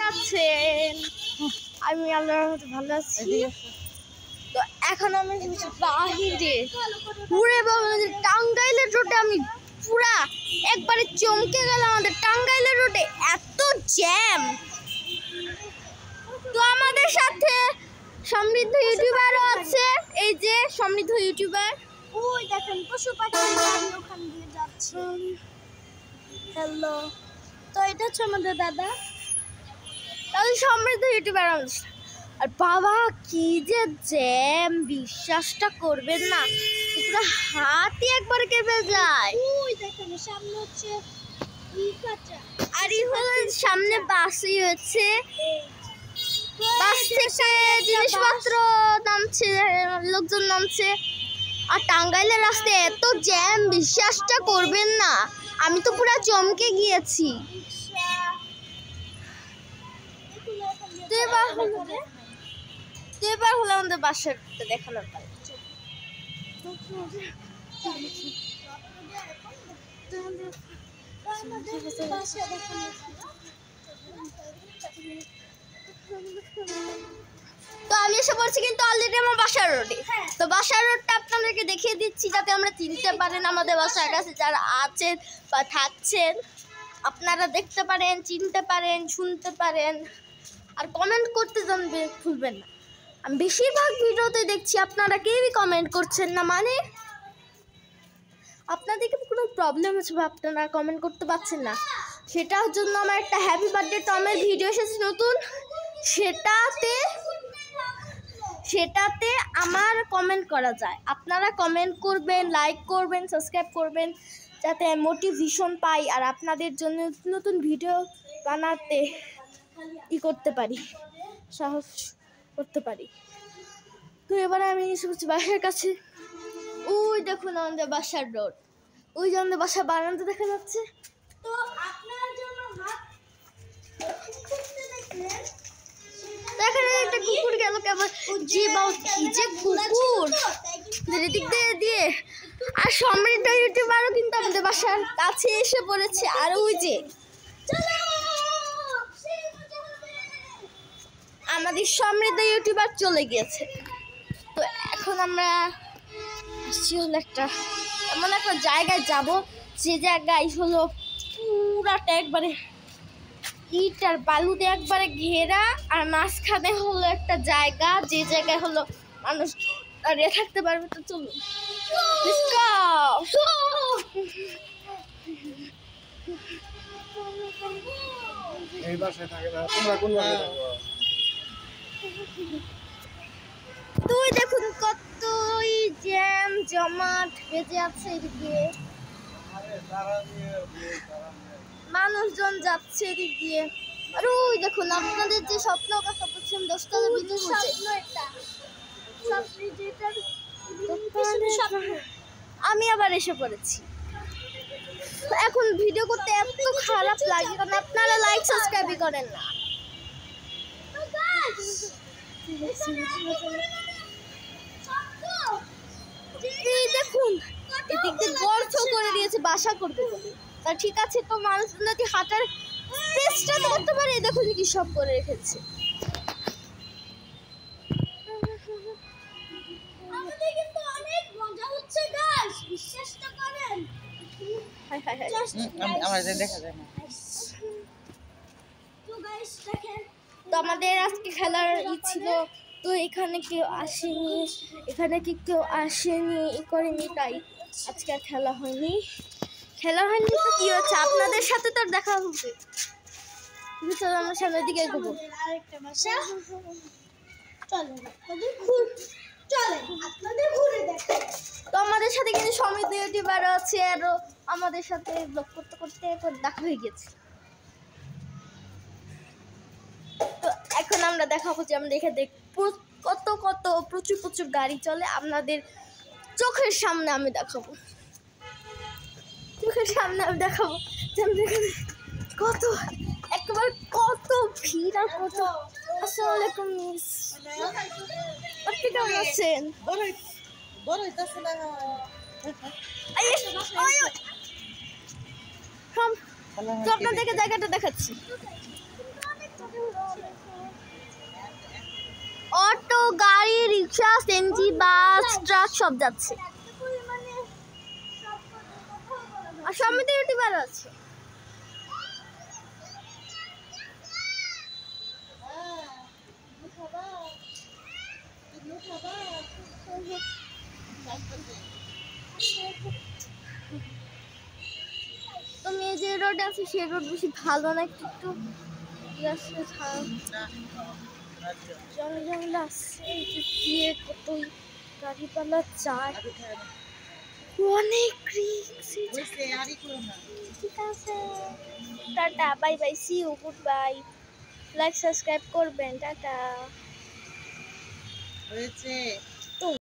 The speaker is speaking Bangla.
আছেন? আমি আল্লাহর রহমতে ভালো আছি। তো এখন আমি বাহিরে ঘুরে আমাদের টাঙ্গাইলের রোডে আমি পুরা একবারে চমকে গেলাম। আমাদের টাঙ্গাইলের রোডে এত জ্যাম। তো আমাদের সাথে সমৃদ্ধ ইউটিউবারও আছে। এই যে সমৃদ্ধ ইউটিউবার, ওই দেখেন পশু পাখির গাড়ি ওখান দিয়ে যাচ্ছে। হ্যালো, তো এটা হচ্ছে আমাদের দাদা। তাহলে সমৃদ্ধ ইউটিউবার আমাদের। আর বাবা কি যে জ্যাম, বিশ্বাসটা করবেন না, পুরো হাতই একবার কেঁপে যায়। ওই দেখেন সামনে হচ্ছে আর এই হলো সামনে বাসই হচ্ছে, বাস থেকে জিনিসপত্র নামছে, লোকজন নামছে। আর টাঙ্গাইলের রাস্তায় এত জ্যাম, বিশ্বাসটা করবেন না, আমি তো পুরো চমকে গিয়েছি। তো এবার হলো আমাদের বাসার দেখানোর পালা। তো আমি এসে পড়ছি কিন্তু অলরেডি আমার বাসার রোডে। তো বাসার রোডটা আপনাদেরকে দেখিয়ে দিচ্ছি যাতে আমরা চিনতে পারেন আমাদের বাসার কাছে যারা আছেন বা থাকছেন। আপনারা দেখতে পারেন, চিনতে পারেন, শুনতে পারেন, আর কমেন্ট করতে জানবে ভুলবেন না। আমি বেশিরভাগ ভিডিওতে দেখছি আপনারা কেউই কমেন্ট করছেন না, মানে আপনাদেরকে কোনো প্রবলেম হচ্ছে বা আপনারা কমেন্ট করতে পারছেন না। সেটার জন্য আমার একটা হ্যাপি বার্থডে টমের ভিডিও এসেছে নতুন, সেটাতে আমার কমেন্ট করা যায়। আপনারা কমেন্ট করবেন, লাইক করবেন, সাবস্ক্রাইব করবেন, যাতে মোটিভেশন পাই আর আপনাদের জন্য নতুন ভিডিও বানাতে করতে পারি, সাহস করতে পারি। তো এবার আমি এসে পড়ছি বাসার কাছে। ওই দেখুন আমাদের বাসার রোড, ওই যে আমাদের বাসার বারান্দা দেখা যাচ্ছে। তো আপনার জন্য এখানে একটা কুকুর গেল কেমন, যে বাউ কি যে কুকুর দিক দিয়ে। আর সমৃদ্ধ ইউটিউবারও কিন্তু আমাদের বাসার কাছে এসে পড়েছে। আর ওই যে আমাদের সমৃদ্ধ ইউটিউবার চলে গিয়েছে। তো এখন আমরা আসছি হলো এমন একটা জায়গায় যাব, যে জায়গায় হলো পুরাটা একবারে ইট আর বালুতে একবারে ঘেরা, আর মাঝখানে হলো একটা জায়গা, যে জায়গায় হলো মানুষ দাঁড়িয়ে থাকতে পারবে। তো চলুন, এই বাসায় থাকে না, তোমরা কোন বাসায় থাকো? তুই দেখুন কতই জ্যাম জমাট বেজে আছে এদিকে, মানুষজন যাচ্ছে এদিক দিয়ে। আর ওই দেখুন আপনাদের যে স্বপ্ন কথা বলছেন 10তলা বিল্ডিং হচ্ছে, আমি আবার এসে পড়েছি। এখন ভিডিও করতে এত খারাপ লাগে কারণ আপনারা লাইক সাবস্ক্রাইব করেন না। এই দেখুন এদিক দিয়ে গর্ত করে দিয়েছে বাসা করবে বলে। তা ঠিক আছে, তো মানুষ যদি হাঁটার চেষ্টা করতে পারে, দেখুন কি সব করে রেখেছে। আমাদের কিন্তু অনেক মজা হচ্ছে গাইস, বিশ্বাসটা করেন। আমার দেখা যায় না। তো গাইস দেখেন, তো আমাদের আজকে খেলার ছিল, তো এখানে কেউ আসেনি, কেউ আসেনি করেনি, তাই আজকে আর খেলা হয়নি। তো কি হচ্ছে, আপনাদের সাথে তো দেখা হবে। চলো আমরা সামনের দিকে এগোবো। আরেকটা বাসা চলেন আপনাদের ঘুরে দেখেন। তো আমাদের সাথে কিন্তু সমৃদ্ধ ইউটিউবার আছে, আরো আমাদের সাথে ব্লগ করতে করতে দেখা হয়ে গেছে। তো এখন আমরা দেখাবো যে আমরা এখানে কত প্রচুর গাড়ি চলে। আপনাদের চোখের সামনে আমি দেখাবো যে আমরা এখানে কত ভিড় আর কত। আসসালামু আলাইকুম মিস, আপনি কেমন আছেন? তো আপনাদেরকে জায়গাটা দেখাচ্ছি। রিক্সা, সিএনজি, বাস, ট্রাক সব যাচ্ছে। আর সমিতি ইউটিউবার আছে। তুমি এই যে রোড আছে সেই রোড বেশি ভালো না, একটু জঙ্গল আছে, এই যে দিয়ে কতই গাড়িপালা যায়, অনেক রিস্ক। ঠিক আছে, টাটা, bye bye, see you, goodbye. Like subscribe করবেন, টাটা। হয়েছে।